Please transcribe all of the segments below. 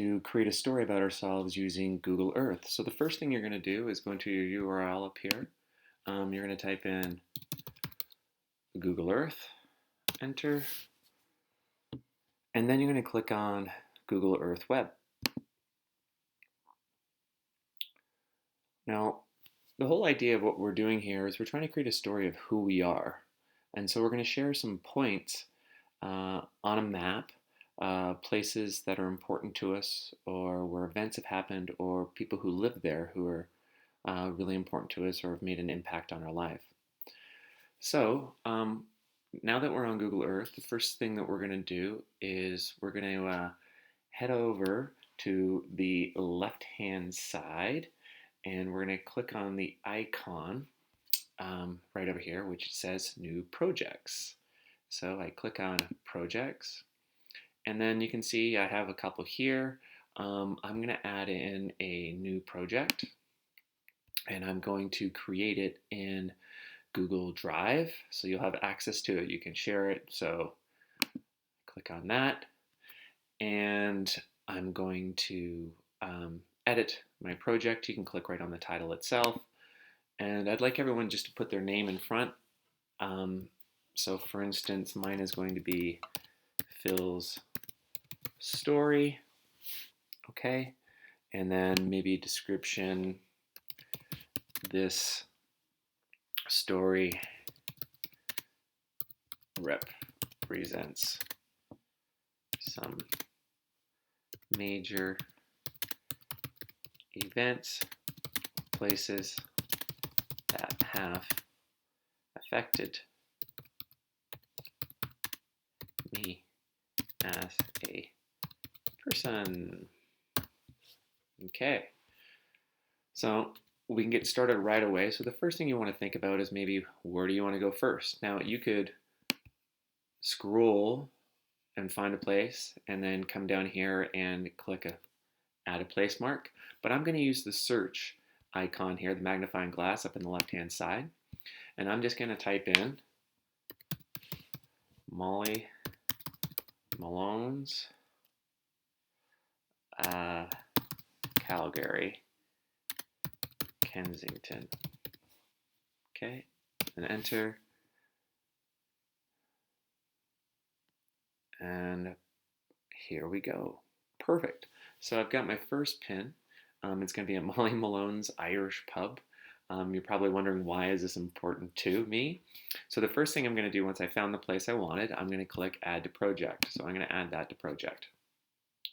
To create a story about ourselves using Google Earth. So the first thing you're going to do is go into your URL up here. You're going to type in Google Earth, enter, and then you're going to click on Google Earth Web. Now, the whole idea of what we're doing here is we're trying to create a story of who we are. And so we're going to share some points on a map, places that are important to us, or where events have happened, or people who live there who are really important to us or have made an impact on our life. So now that we're on Google Earth, the first thing that we're going to do is we're going to head over to the left-hand side, and we're going to click on the icon right over here, which says New Projects. So I click on Projects, and then you can see I have a couple here. I'm going to add in a new project, and I'm going to create it in Google Drive, so you'll have access to it. You can share it, so click on that, and I'm going to edit my project. You can click right on the title itself, and I'd like everyone just to put their name in front. So for instance, mine is going to be Phil's story, okay, and then maybe description, this story represents some major events, places that have affected me as a person. Okay, so we can get started right away. So the first thing you want to think about is maybe where do you want to go first? Now you could scroll and find a place and then come down here and click add a place mark, but I'm going to use the search icon here, the magnifying glass up in the left hand side, and I'm just going to type in Molly Malone's Calgary, Kensington. Okay, and enter. And here we go. Perfect. So I've got my first pin. It's going to be at Molly Malone's Irish Pub. You're probably wondering, why is this important to me? So the first thing I'm going to do once I found the place I wanted, I'm going to click Add to Project. So I'm going to add that to Project.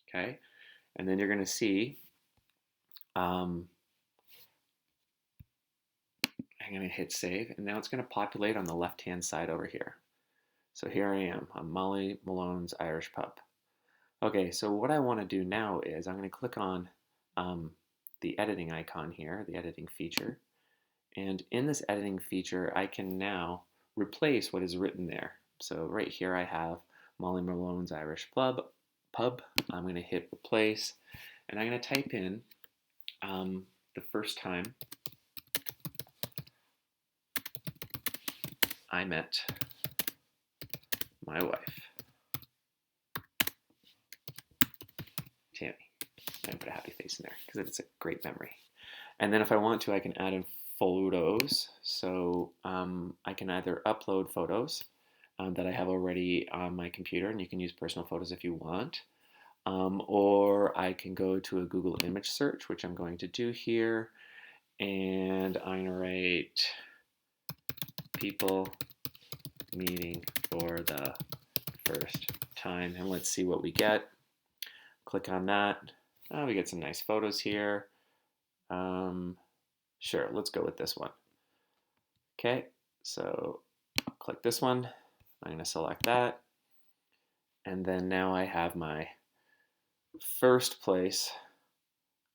Okay, and then you're going to see, I'm going to hit Save, and now it's going to populate on the left-hand side over here. So here I am on Molly Malone's Irish Pub. Okay, so what I want to do now is I'm going to click on the editing icon here, the editing feature. And in this editing feature, I can now replace what is written there. So right here I have Molly Malone's Irish Pub. I'm going to hit replace, and I'm going to type in the first time I met my wife, Tammy. I'm going to put a happy face in there because it's a great memory. And then if I want to, I can add in photos. So I can either upload photos that I have already on my computer, and you can use personal photos if you want. Or I can go to a Google image search, which I'm going to do here. And I'm going to write people meeting for the first time. And let's see what we get. Click on that. We get some nice photos here. Sure, let's go with this one. Okay, so I'll click this one. I'm going to select that. And then now I have my first place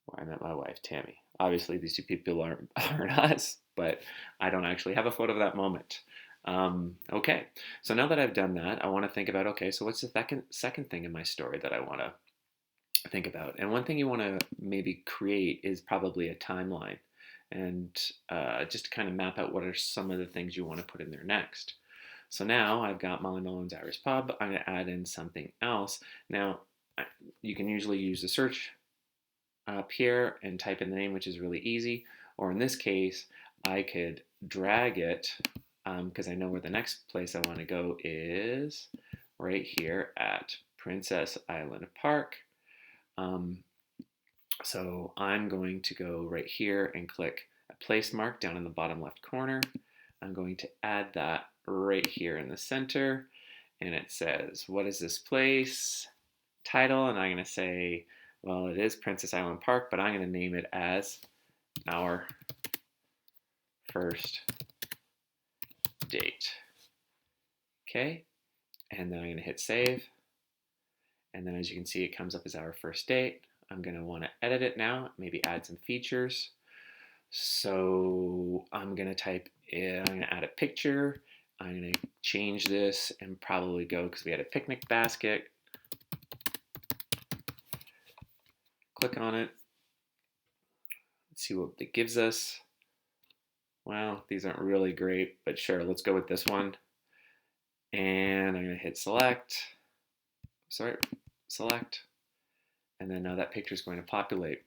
where I met my wife, Tammy. Obviously, these two people aren't us, but I don't actually have a photo of that moment. Okay, so now that I've done that, I want to think about, okay, so what's the second thing in my story that I want to think about? And one thing you want to maybe create is probably a timeline, and just to kind of map out what are some of the things you want to put in there next. So now I've got Molly Malone's Irish Pub. I'm going to add in something else. Now, You can usually use the search up here and type in the name, which is really easy. Or in this case, I could drag it because I know where the next place I want to go is right here at Princess Island Park. So I'm going to go right here and click a place mark down in the bottom left corner. I'm going to add that right here in the center. And it says, what is this place? Title. And I'm going to say, well, it is Princess Island Park, but I'm going to name it as Our First Date. Okay. And then I'm going to hit save. And then as you can see, it comes up as Our First Date. I'm going to want to edit it now, maybe add some features. So I'm going to type in, I'm going to add a picture. I'm going to change this and probably go, because we had a picnic basket. Click on it. Let's see what it gives us. Well, these aren't really great, but sure, let's go with this one. And I'm going to hit select. Select. And then now that picture is going to populate.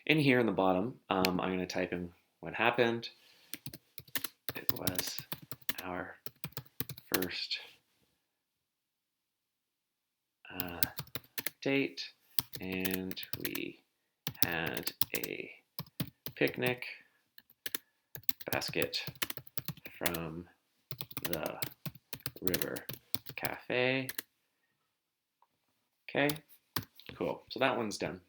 In here in the bottom, I'm going to type in what happened. It was our first date, and we had a picnic basket from the River Cafe. Okay, cool. So that one's done.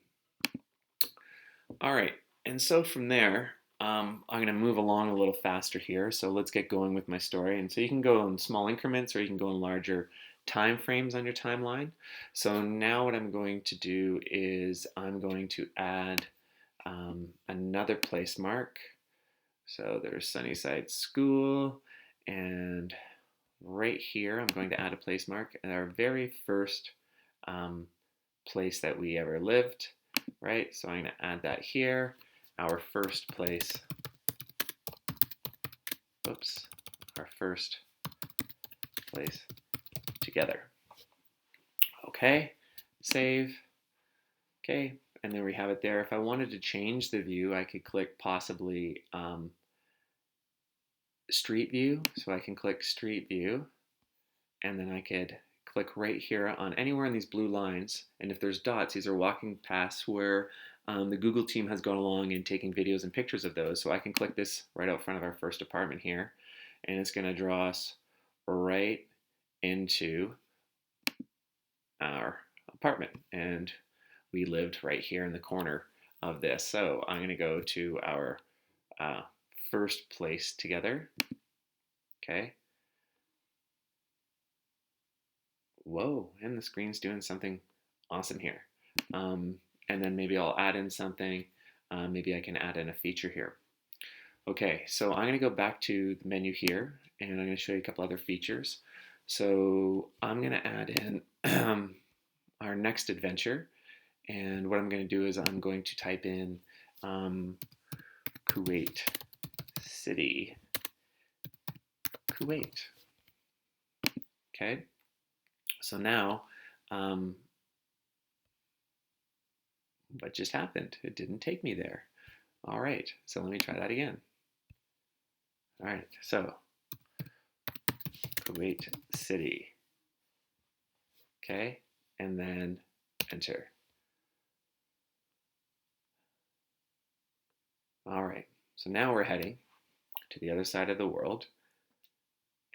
All right, and so from there, I'm going to move along a little faster here. So let's get going with my story. And so you can go in small increments or you can go in larger time frames on your timeline. So now what I'm going to do is I'm going to add another place mark. So there's Sunnyside School, and right here I'm going to add a place mark at our very first place that we ever lived, right? So I'm going to add that here, our first place, our first place together. Okay, save, okay, and there we have it there. If I wanted to change the view, I could click possibly Street View. So I can click Street View, and then I could click right here on anywhere in these blue lines. And if there's dots, these are walking paths where the Google team has gone along and taken videos and pictures of those. So I can click this right out front of our first apartment here, and it's going to draw us right into our apartment. And we lived right here in the corner of this. So I'm going to go to our first place together. Okay. Whoa, and the screen's doing something awesome here. And then maybe I'll add in something. Maybe I can add in a feature here. Okay, so I'm going to go back to the menu here, and I'm going to show you a couple other features. So I'm going to add in our next adventure, and what I'm going to do is I'm going to type in Kuwait City, Kuwait. Okay, so now what just happened? It didn't take me there. All right, so let me try that again. All right, so Kuwait City. Okay, and then enter. All right, so now we're heading to the other side of the world,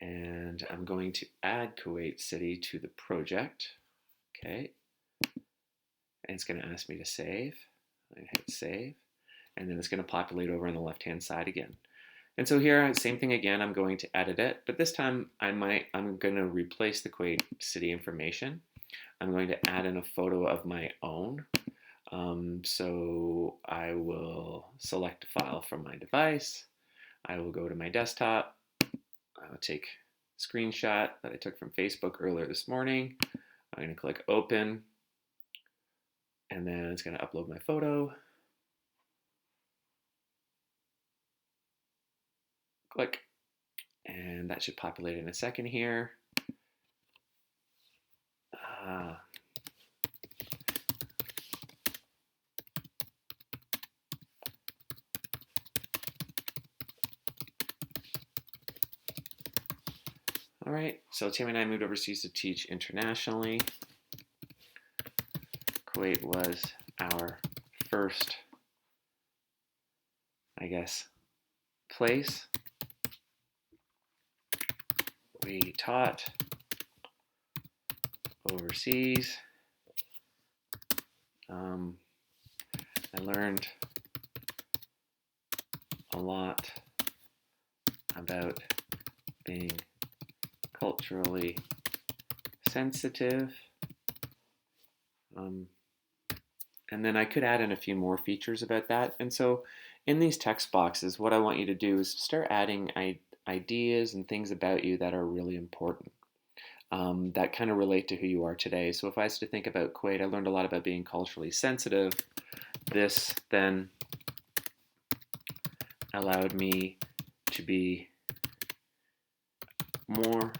and I'm going to add Kuwait City to the project. Okay, and it's going to ask me to save. I hit save, and then it's going to populate over on the left-hand side again. And so here, same thing again, I'm going to edit it, but this time I'm going to replace the Kuwait City information. I'm going to add in a photo of my own. So I will select a file from my device. I will go to my desktop. I will take a screenshot that I took from Facebook earlier this morning. I'm going to click open, and then it's going to upload my photo. Click, and that should populate in a second here. All right, so Tammy and I moved overseas to teach internationally. Kuwait was our first, I guess, place. We taught overseas. I learned a lot about being culturally sensitive. And then I could add in a few more features about that. And so in these text boxes, what I want you to do is start adding ideas and things about you that are really important, that kind of relate to who you are today. So if I was to think about Kuwait, I learned a lot about being culturally sensitive. This then allowed me to be more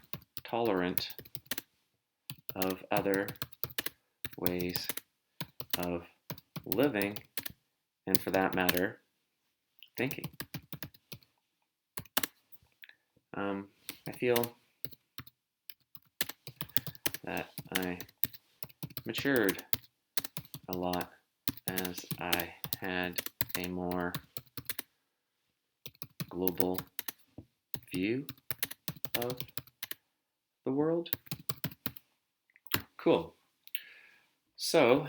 tolerant of other ways of living, and for that matter, thinking. I feel that I matured a lot as I had a more global view of the world. Cool. So,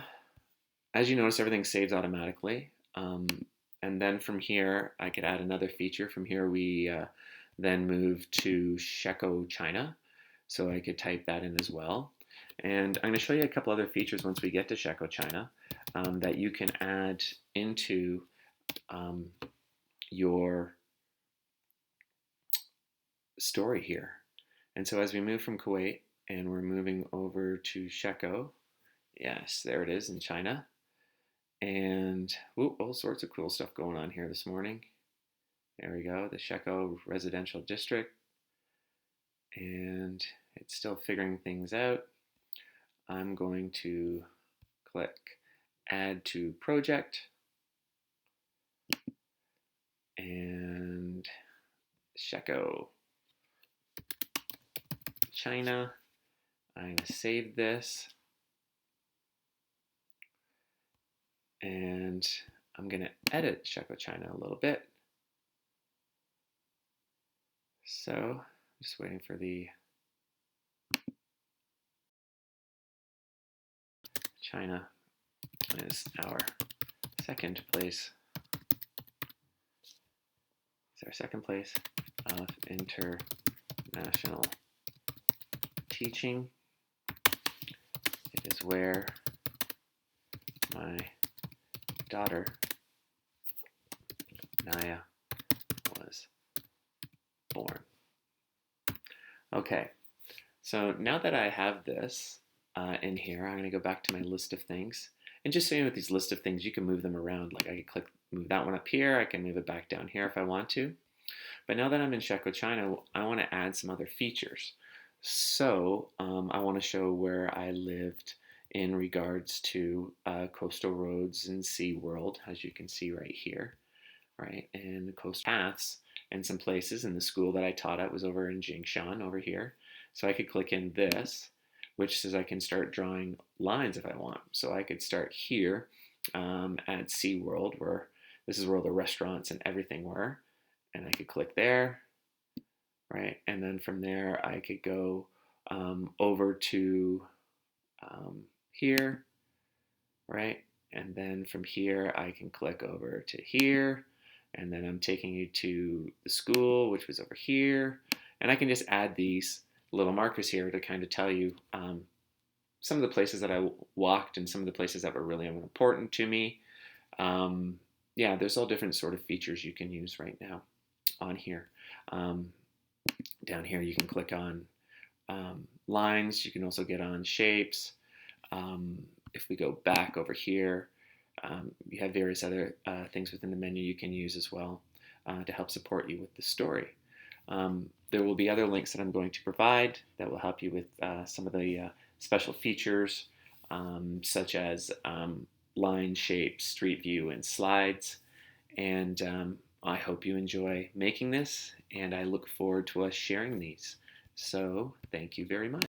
as you notice, everything saves automatically. And then from here, I could add another feature. From here, we then move to Shekou, China. So I could type that in as well. And I'm going to show you a couple other features once we get to Shekou, China, that you can add into your story here. And so as we move from Kuwait and we're moving over to Shekou, yes, there it is in China. And all sorts of cool stuff going on here this morning. There we go, the Shekou Residential District. And it's still figuring things out. I'm going to click Add to Project. And Shekou, China. I'm going to save this. And I'm going to edit Shekou, China a little bit. So, I'm just waiting for the China is our second place. It's our second place of international teaching. It is where my daughter, Naya, was born. Okay, so now that I have this in here, I'm going to go back to my list of things. And just so you know, with these list of things, you can move them around. Like I can move that one up here. I can move it back down here if I want to. But now that I'm in Shekou, China, I want to add some other features. So I want to show where I lived in regards to coastal roads and SeaWorld, as you can see right here, right? And the coastal paths and some places, in the school that I taught at was over in Jingshan over here. So I could click in this, which says I can start drawing lines if I want. So I could start here at SeaWorld, where this is where all the restaurants and everything were. And I could click there, right? And then from there, I could go over to here, right? And then from here, I can click over to here. And then I'm taking you to the school, which was over here. And I can just add these little markers here to kind of tell you some of the places that I walked and some of the places that were really important to me. Yeah, there's all different sort of features you can use right now on here. Down here, you can click on lines. You can also get on shapes. If we go back over here, you have various other things within the menu you can use as well to help support you with the story. There will be other links that I'm going to provide that will help you with some of the special features, such as line, shape, street view, and slides. And I hope you enjoy making this, and I look forward to us sharing these. So thank you very much.